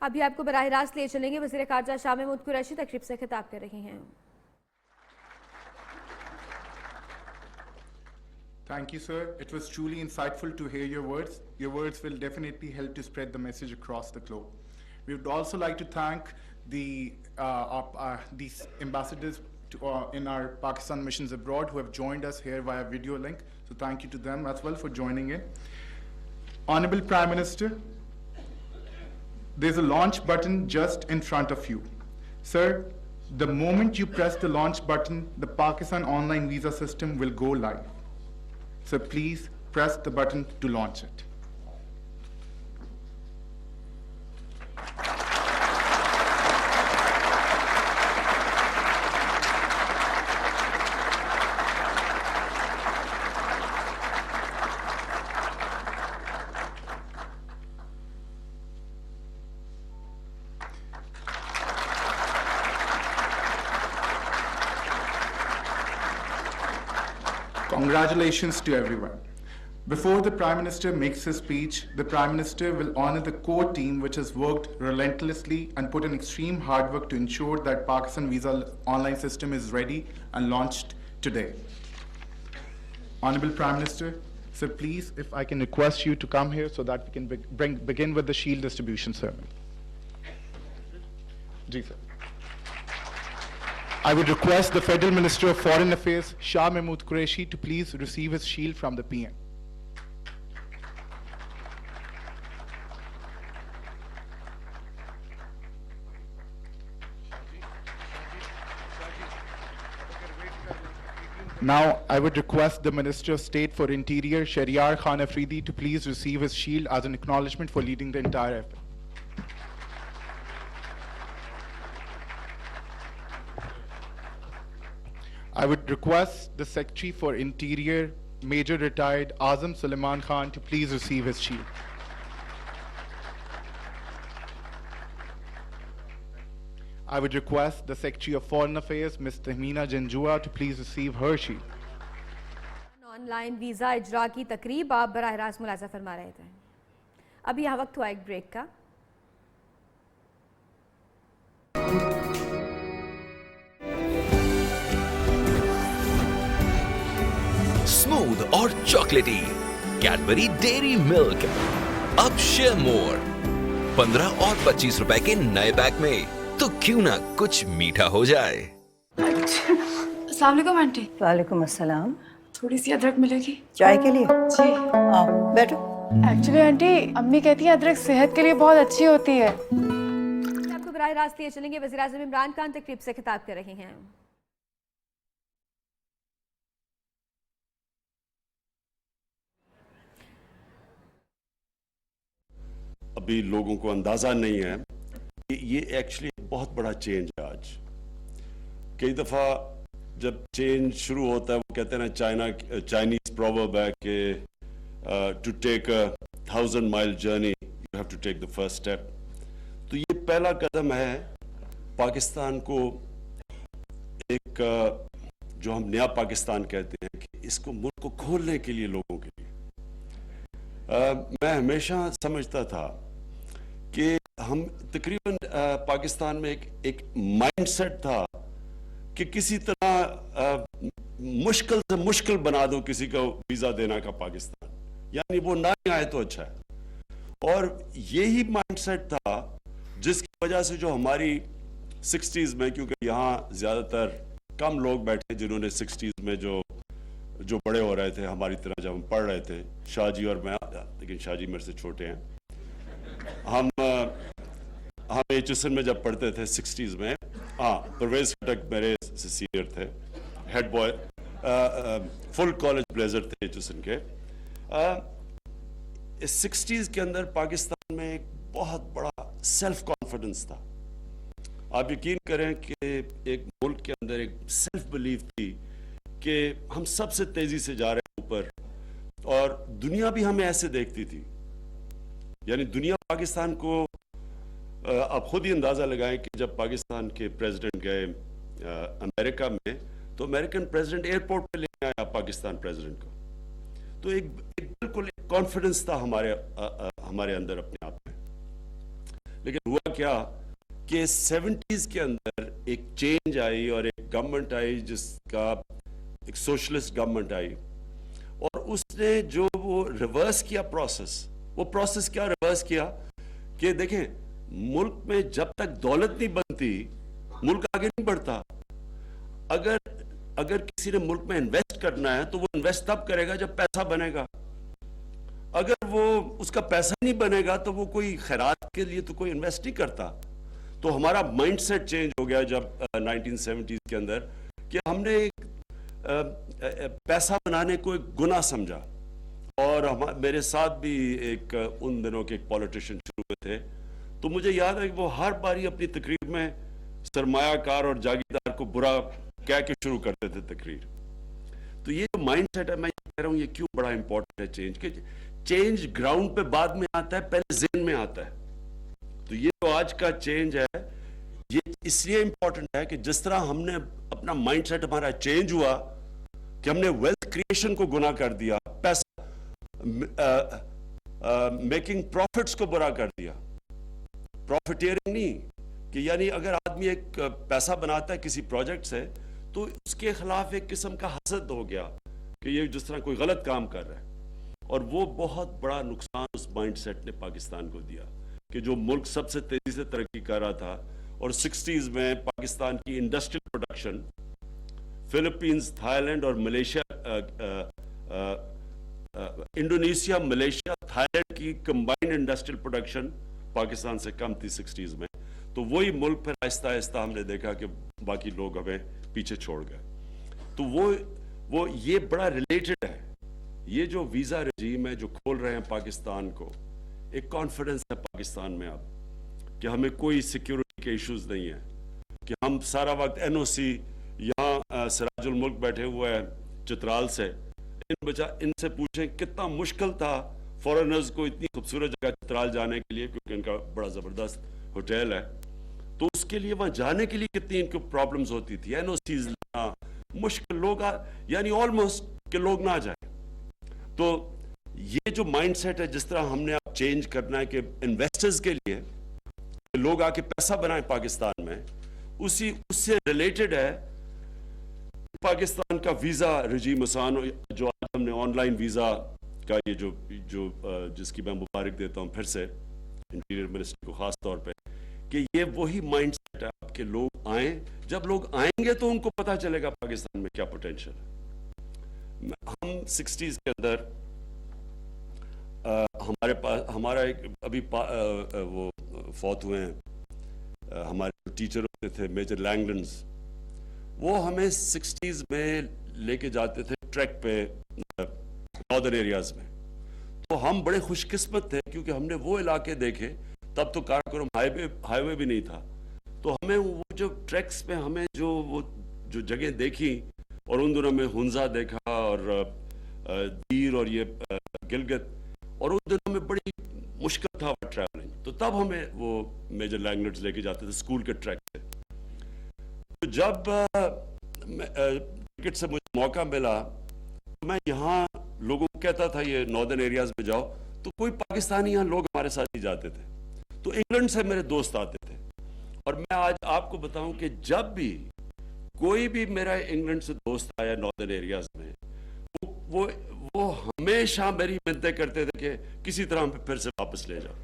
ابھی آپ کو براہ راست لے چلیں گے وزیر خارجہ شاہ محمود قریشی تقریب سے خطاب کر رہی ہیں. Thank you, sir. It was truly insightful to hear your words. Your words will definitely help to spread the message across the globe. We would also like to thank these ambassadors in our Pakistan missions abroad who have joined us here via video link. So thank you to them as well for joining in. Honorable Prime Minister, there's a launch button just in front of you. Sir, the moment you press the launch button, the Pakistan online visa system will go live. So please press the button to launch it. Congratulations to everyone. Before the Prime Minister makes his speech, the Prime Minister will honor the core team which has worked relentlessly and put in extreme hard work to ensure that Pakistan visa online system is ready and launched today. Honorable Prime Minister, sir, please, if I can request you to come here so that we can begin with the shield distribution ceremony. Ji, sir. I would request the Federal Minister of Foreign Affairs, Shah Mahmood Qureshi, to please receive his shield from the PM. Now, I would request the Minister of State for Interior, Shahryar Khan Afridi, to please receive his shield as an acknowledgement for leading the entire effort. I would request the Secretary for Interior, Major Retired Azam Suleiman Khan, to please receive his shield. I would request the Secretary of Foreign Affairs, Ms. Tahmina Janjua, to please receive her shield. On line visa اجرا کی تقریب آپ براہ راست ملاحظہ فرما رہے تھے. اب یہاں وقت ہوا ایک بریک کا. اسموتھ اور چاکلیٹی کیڈبری ڈیری ملک اب شیئر مور 15 اور 25 روپے کے نئے پیک میں تو کیوں نہ کچھ میٹھا ہو جائے. السلام علیکم آنٹی. وعلیکم السلام. تھوڑی سی ادرک ملے گی چائے کے لیے؟ جی. آؤ بیٹھو. ایکچولی آنٹی امی کہتی ہیں ادرک صحت کے لیے بہت اچھی ہوتی ہے. آپ کو براہ راست لیے چلیں گے وزیر اعظم عمران خان تقریب سے خطاب کر رہے ہیں. ابھی لوگوں کو اندازہ نہیں ہے کہ یہ ایکچولی بہت بڑا چینج ہے. آج کئی دفعہ جب چینج شروع ہوتا ہے وہ کہتے ہیں نا چائنیز پروورب ہے کہ to take a 1000 mile journey you have to take the first step. تو یہ پہلا قدم ہے پاکستان کو ایک جو ہم نیا پاکستان کہتے ہیں کہ اس کو ملک کو کھولنے کے لیے لوگوں کے لیے. میں ہمیشہ سمجھتا تھا کہ ہم تقریباً پاکستان میں ایک مائنڈ سیٹ تھا کہ کسی طرح مشکل سے مشکل بنا دو کسی کا ویزا دینا کا پاکستان, یعنی وہ نہ آئے تو اچھا ہے. اور یہی مائنڈ سیٹ تھا جس کی وجہ سے جو ہماری 60s میں, کیونکہ یہاں زیادہ تر کم لوگ بیٹھے جنہوں نے 60s میں جو بڑے ہو رہے تھے ہماری طرح جب ہم پڑھ رہے تھے, شاہ جی اور میں, لیکن شاہ جی میرے سے چھوٹے ہیں. ہم ایچ ایس این میں جب پڑھتے تھے 60s میں, پرویز کھٹک میرے سے سینئر تھے, ہیڈ بوائے فل کالج بلیزر تھے ایچ ایس این کے. 60s کے اندر پاکستان میں ایک بہت بڑا سیلف کانفیڈنس تھا. آپ یقین کریں کہ ایک ملک کے اندر ایک سیلف بلیف تھی کہ ہم سب سے تیزی سے جا رہے ہیں اوپر, اور دنیا بھی ہمیں ایسے دیکھتی تھی. یعنی دنیا پاکستان کو, آپ خود ہی اندازہ لگائیں کہ جب پاکستان کے پریزیڈنٹ گئے امریکہ میں تو امریکن پریزیڈنٹ ایئرپورٹ پہ لے آیا پاکستان پریزیڈنٹ کو. تو ایک بالکل ایک کانفیڈنس تھا ہمارے اندر اپنے آپ میں. لیکن ہوا کیا کہ 70s کے اندر ایک چینج آئی اور ایک گورنمنٹ آئی جس کا ایک سوشلسٹ گورنمنٹ آئی, اور اس نے جو وہ ریورس کیا وہ پروسیس کیا ریورس کیا کہ دیکھیں ملک میں جب تک دولت نہیں بنتی ملک آگے نہیں بڑھتا. اگر کسی نے ملک میں انویسٹ کرنا ہے تو وہ انویسٹ تب کرے گا جب پیسہ بنے گا. اگر وہ اس کا پیسہ نہیں بنے گا تو وہ کوئی خیرات کے لیے تو کوئی انویسٹ نہیں کرتا. تو ہمارا مائنڈ سیٹ چینج ہو گیا جب 1970s کے اندر کہ ہم نے پیسہ بنانے کو ایک گناہ سمجھا. اور میرے ساتھ بھی ایک ان دنوں کے ایک پولیٹیشین شروع ہوئے تھے, تو مجھے یاد ہے کہ وہ ہر باری اپنی تقریر میں سرمایہ کار اور جاگیردار کو برا کہہ کے شروع کرتے تھے تقریر. تو یہ جو مائنڈ سیٹ ہے, میں یہ کہہ رہا ہوں یہ کیوں بڑا امپورٹنٹ ہے چینج, کہ چینج گراؤنڈ پہ بعد میں آتا ہے, پہلے ذہن میں آتا ہے. تو یہ جو آج کا چینج ہے یہ اس لیے امپورٹنٹ ہے کہ جس طرح ہم نے اپنا مائنڈ سیٹ ہمارا چینج ہوا کہ ہم نے ویلتھ کریشن کو گناہ کر دیا, پیسہ میکنگ پروفٹس کو برا کر دیا. پروفیٹیئرنگ نہیں کہ یعنی اگر آدمی ایک پیسہ بناتا ہے کسی پروجیکٹ سے تو اس کے خلاف ایک قسم کا حسد ہو گیا کہ یہ جس طرح کوئی غلط کام کر رہا ہے. اور وہ بہت بڑا نقصان اس مائنڈ سیٹ نے پاکستان کو دیا کہ جو ملک سب سے تیزی سے ترقی کر رہا تھا, اور 60s میں پاکستان کی industrial production Philippines, Thailand اور Malaysia, Indonesia, Malaysia, Thailand کی کمبائنڈ انڈسٹریل پروڈکشن پاکستان سے کم تھی 60s میں. تو وہی ملک پھر آہستہ آہستہ ہم نے دیکھا کہ باقی لوگ ہمیں پیچھے چھوڑ گئے. تو وہ یہ بڑا ریلیٹڈ ہے. یہ جو ویزا رجیم ہے جو کھول رہے ہیں پاکستان کو, ایک کانفیڈنس ہے پاکستان میں اب کہ ہمیں کوئی سیکیورٹی کے ایشوز نہیں ہیں, کہ ہم سارا وقت NOC, یہاں سراج الملک بیٹھے ہوئے ہیں چترال سے, ان سے پوچھیں کتنا مشکل تھا فورنرز کو اتنی خوبصورت جگہ چترال جانے کے لیے, کیونکہ ان کا بڑا زبردست ہوٹل ہے, تو اس کے لیے وہاں جانے کے لیے کتنی ان کو پرابلمز ہوتی تھی, NOCs لینا مشکل, لوگ یعنی آلموسٹ کہ لوگ نہ جائیں. تو یہ جو مائنڈ سیٹ ہے جس طرح ہم نے اب چینج کرنا ہے کہ انویسٹرز کے لیے کہ لوگ آ کے پیسہ بنائیں پاکستان میں, اس سے ریلیٹڈ ہے پاکستان کا ویزا رجیم آسان, جو آج ہم نے آن لائن ویزا کا یہ جو جس کی میں مبارک دیتا ہوں پھر سے انٹیریئر منسٹر کو خاص طور پہ, کہ یہ وہی مائنڈ سیٹ ہے آپ کہ لوگ آئیں, جب لوگ آئیں گے تو ان کو پتہ چلے گا پاکستان میں کیا پوٹینشل ہے. ہم 60s کے اندر ہمارے پاس ہمارا ایک ابھی وہ فوت ہوئے ہیں ہمارے ٹیچر ہوتے تھے میجر لینگلنز, وہ ہمیں 60s میں لے کے جاتے تھے ٹریک پہ ناردرن ایریاز میں. تو ہم بڑے خوش قسمت تھے کیونکہ ہم نے وہ علاقے دیکھے, تب تو کارکرم ہائی وے بھی نہیں تھا. تو ہمیں وہ جو ٹریکس پہ ہمیں جو جگہ دیکھی, اور ان دنوں میں ہنزا دیکھا اور دیر اور یہ گلگت, اور ان دنوں میں بڑی مشکل تھا ٹریولنگ. تو تب ہمیں وہ میجر لینگلنڈز لے کے جاتے تھے اسکول کے ٹریک سے. تو جب کرکٹ سے مجھے موقع ملا تو میں یہاں لوگوں کو کہتا تھا یہ ناردرن ایریاز میں جاؤ, تو کوئی پاکستانی یہاں لوگ ہمارے ساتھ ہی جاتے تھے. تو انگلینڈ سے میرے دوست آتے تھے, اور میں آج آپ کو بتاؤں کہ جب بھی کوئی بھی میرا انگلینڈ سے دوست آیا ناردرن ایریاز میں, وہ ہمیشہ میری منتیں کرتے تھے کہ کسی طرح ہم پھر سے واپس لے جاؤ.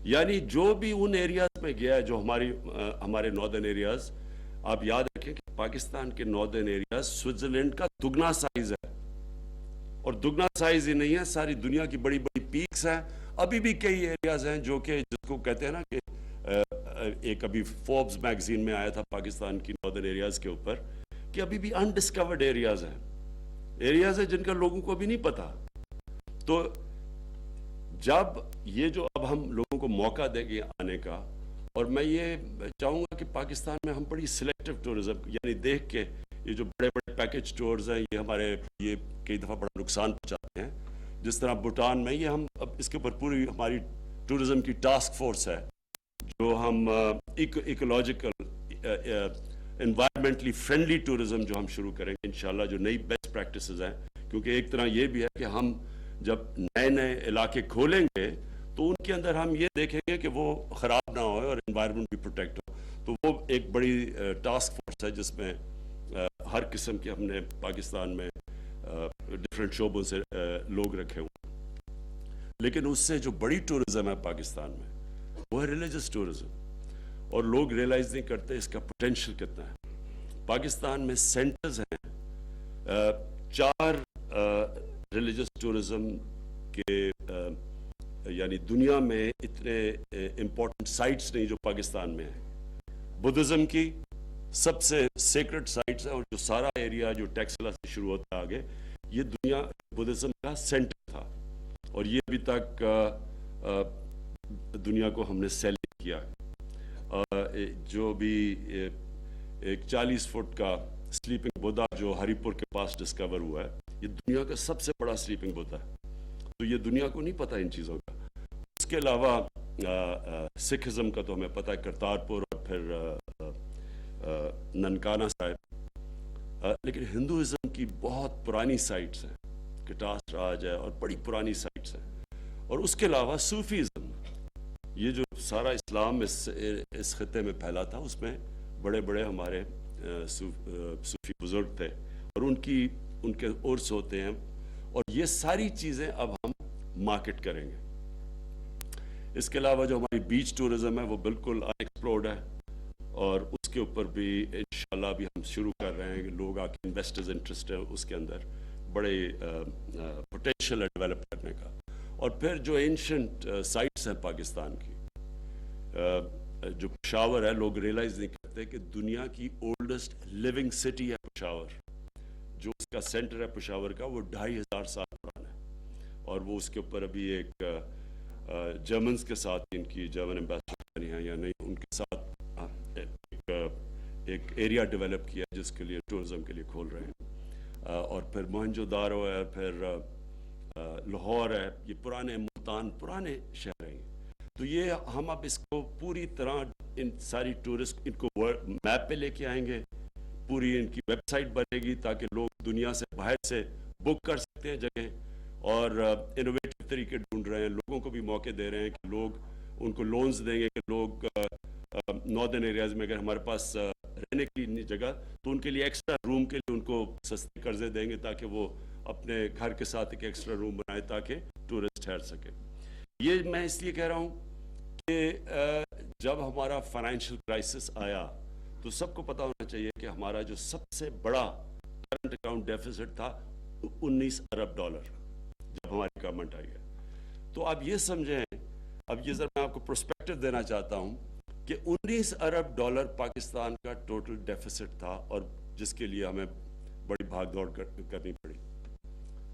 یعنی جو بھی ان ایریاز میں گیا ہے جو ہمارے ناردرن ایریاز, آپ یاد رکھیں کہ پاکستان کے ناردرن ایریاز سوئٹزرلینڈ کا دگنا سائز ہے, اور دگنا سائز ہی نہیں ہے, ساری دنیا کی بڑی بڑی پیکس ہیں. ابھی بھی کئی ایریاز ہیں جو کہ جس کو کہتے ہیں نا کہ ایک ابھی فوربس میگزین میں آیا تھا پاکستان کی ناردرن ایریاز کے اوپر کہ ابھی بھی انڈسکورڈ ایریاز ہیں جن کا لوگوں کو بھی نہیں پتا. تو جب یہ جو اب ہم لوگوں کو موقع دیں گے آنے کا, اور میں یہ چاہوں گا کہ پاکستان میں ہم بڑی سلیکٹو ٹورزم, یعنی دیکھ کے یہ جو بڑے بڑے پیکج ٹورز ہیں یہ کئی دفعہ بڑا نقصان پہنچاتے ہیں. جس طرح بھوٹان میں یہ ہم اب اس کے اوپر پوری ہماری ٹورزم کی ٹاسک فورس ہے جو ہم ایکولوجیکل انوائرمنٹلی فرینڈلی ٹورزم جو ہم شروع کریں گے انشاءاللہ, جو نئی بیسٹ پریکٹسز ہیں. کیونکہ ایک طرح یہ بھی ہے کہ ہم جب نئے علاقے کھولیں گے تو ان کے اندر ہم یہ دیکھیں گے کہ وہ خراب نہ ہو اور انوائرمنٹ بھی پروٹیکٹ ہو. تو وہ ایک بڑی ٹاسک فورس ہے جس میں ہر قسم کے ہم نے پاکستان میں ڈفرینٹ شعبوں سے لوگ رکھے ہوئے. لیکن اس سے جو بڑی ٹورزم ہے پاکستان میں وہ ہے ریلیجس ٹورزم, اور لوگ ریئلائز نہیں کرتے اس کا پوٹینشیل کتنا ہے. پاکستان میں سینٹرز ہیں 4 ریلیجس ٹورزم کے, یعنی دنیا میں اتنے امپورٹنٹ سائٹس نہیں جو پاکستان میں ہیں. بدھزم کی سب سے سیکرڈ سائٹس ہیں, اور جو سارا ایریا جو ٹیکسلا سے شروع ہوتا ہے آگے, یہ دنیا بدھزم کا سینٹر تھا, اور یہ ابھی تک دنیا کو ہم نے سیل کیا. جو بھی ایک 40 فٹ کا سلیپنگ بودھا جو ہری پور کے پاس ڈسکور ہوا ہے, یہ دنیا کا سب سے بڑا سلیپنگ بودھا ہے. تو یہ دنیا کو نہیں پتہ ان چیزوں کا. اس کے علاوہ سکھزم کا تو ہمیں پتہ ہے, کرتارپور اور پھر ننکانہ صاحب. لیکن ہندوازم کی بہت پرانی سائٹس ہیں, کٹاس راج ہے اور بڑی پرانی سائٹس ہیں. اور اس کے علاوہ صوفیزم, یہ جو سارا اسلام اس خطے میں پھیلا تھا, اس میں بڑے بڑے ہمارے صوفی بزرگ تھے, اور ان کے عرس ہوتے ہیں, اور یہ ساری چیزیں اب ہم مارکیٹ کریں گے. اس کے علاوہ جو ہماری بیچ ٹورزم ہے وہ بالکل انیکسپلورڈ ہے, اور اس کے اوپر بھی انشاءاللہ بھی ہم شروع کر رہے ہیں کہ لوگ آ کے انویسٹرز انٹرسٹ ہے اس کے اندر, بڑے پوٹینشیل ہے ڈیولپ کرنے کا. اور پھر جو اینشنٹ سائٹس ہیں پاکستان کی, جو پشاور ہے, لوگ ریئلائز نہیں کرتے کہ دنیا کی اولڈسٹ لیونگ سٹی ہے پشاور. جو اس کا سینٹر ہے پشاور کا, وہ 2500 سال پرانا ہے, اور وہ اس کے اوپر ابھی ایک جرمنز کے ساتھ, ان کی جرمن ایمبیسڈر ہیں یا نہیں, ان کے ساتھ ایک ایریا ڈیولپ کیا جس کے لیے ٹورزم کے لیے کھول رہے ہیں. اور پھر موہنجو دارو ہے, پھر لاہور ہے, یہ پرانے ملتان پرانے شہر ہیں. تو یہ ہم اب اس کو پوری طرح ان ساری ٹورسٹ ان کو میپ پہ لے کے آئیں گے, پوری ان کی ویب سائٹ بنے گی تاکہ لوگ دنیا سے باہر سے بک کر سکتے ہیں جگہ, اور انوویٹو طریقے ڈھونڈ رہے ہیں, لوگوں کو بھی موقع دے رہے ہیں کہ لوگ ان کو لونز دیں گے کہ لوگ ناردرن ایریاز میں اگر ہمارے پاس رہنے کی جگہ تو ان کے لیے ایکسٹرا روم کے لیے ان کو سستے قرضے دیں گے تاکہ وہ اپنے گھر کے ساتھ ایک ایکسٹرا روم بنائے تاکہ ٹورسٹ ٹھہر سکے. یہ میں اس لیے کہہ رہا ہوں کہ جب ہمارا فائنینشیل کرائسس آیا تو سب کو پتا ہونا چاہیے کہ ہمارا جو سب سے بڑا کرنٹ اکاؤنٹ ڈیفیسٹ تھا 19 ارب ڈالر جب ہماری گورنمنٹ آئی ہے. تو آپ یہ سمجھیں, اب یہ ذرا میں آپ کو پرسپیکٹو دینا چاہتا ہوں کہ 19 ارب ڈالر پاکستان کا ٹوٹل ڈیفیسٹ تھا, اور جس کے لیے ہمیں بڑی بھاگ دوڑ کرنی پڑی.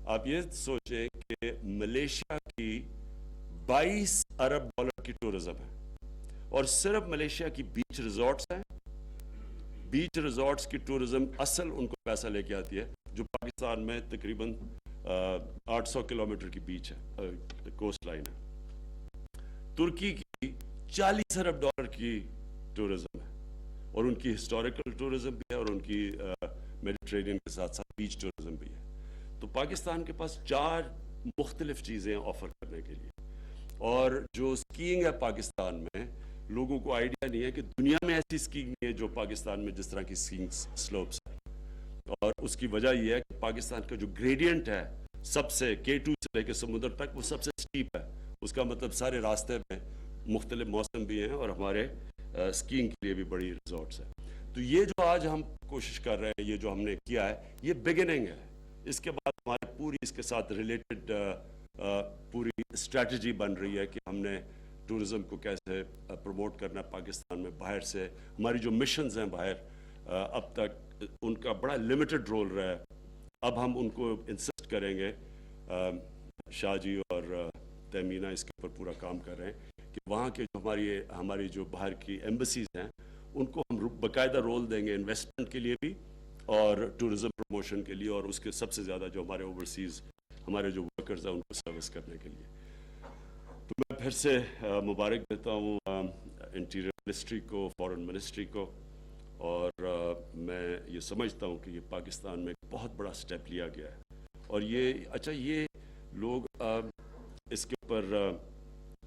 آپ یہ سوچیں کہ ملیشیا کی 22 ارب ڈالر کی ٹورزم ہے, اور صرف ملیشیا کی بیچ ریزورٹس ہیں. بیچ ریزورٹس کی ٹورزم اصل ان کو پیسہ لے کے آتی ہے, جو پاکستان میں تقریباً 800 کلومیٹر کی بیچ ہے, کوسٹ لائن ہے. ترکی کی 40 ارب ڈالر کی ٹورزم ہے, اور ان کی ہسٹوریکل ٹورزم بھی ہے, اور ان کی میڈیٹرینین کے ساتھ ساتھ بیچ ٹورزم بھی ہے. تو پاکستان کے پاس 4 مختلف چیزیں آفر کرنے کے لیے. اور جو سکینگ ہے پاکستان میں, لوگوں کو آئیڈیا نہیں ہے کہ دنیا میں ایسی سکینگ نہیں ہے جو پاکستان میں جس طرح کی سکینگ سلوپس ہیں. اور اس کی وجہ یہ ہے کہ پاکستان کا جو گریڈینٹ ہے سب سے K2 سے لے کے سمندر تک, وہ سب سے سٹیپ ہے. اس کا مطلب سارے راستے میں مختلف موسم بھی ہیں, اور ہمارے سکینگ کے لیے بھی بڑی ریزورٹس ہیں. تو یہ جو آج ہم کوشش کر رہے ہیں, یہ جو ہم نے کیا ہے, یہ بگننگ ہے. اس کے بعد ہماری پوری اس کے ساتھ ریلیٹڈ پوری اسٹریٹجی بن رہی ہے کہ ہم نے ٹورزم کو کیسے پروموٹ کرنا ہے پاکستان میں. باہر سے ہماری جو مشنز ہیں باہر, اب تک ان کا بڑا لمیٹڈ رول رہا ہے. اب ہم ان کو انسسٹ کریں گے, شاہ جی اور تیمینہ اس کے اوپر پورا کام کر رہے ہیں کہ وہاں کے جو ہماری جو باہر کی ایمبیسیز ہیں ان کو ہم باقاعدہ رول دیں گے انویسٹمنٹ کے لیے بھی اور ٹورزم پروموشن کے لیے, اور اس کے سب سے زیادہ جو ہمارے اوورسیز ہمارے جو ورکرز ہیں ان کو سروس کرنے کے لیے. تو میں پھر سے مبارک دیتا ہوں انٹیریئر منسٹری کو, فارن منسٹری کو, اور میں یہ سمجھتا ہوں کہ یہ پاکستان میں بہت بڑا سٹیپ لیا گیا ہے. اور یہ اچھا, یہ لوگ اس کے اوپر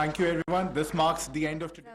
Thank you everyone. This marks the end of today.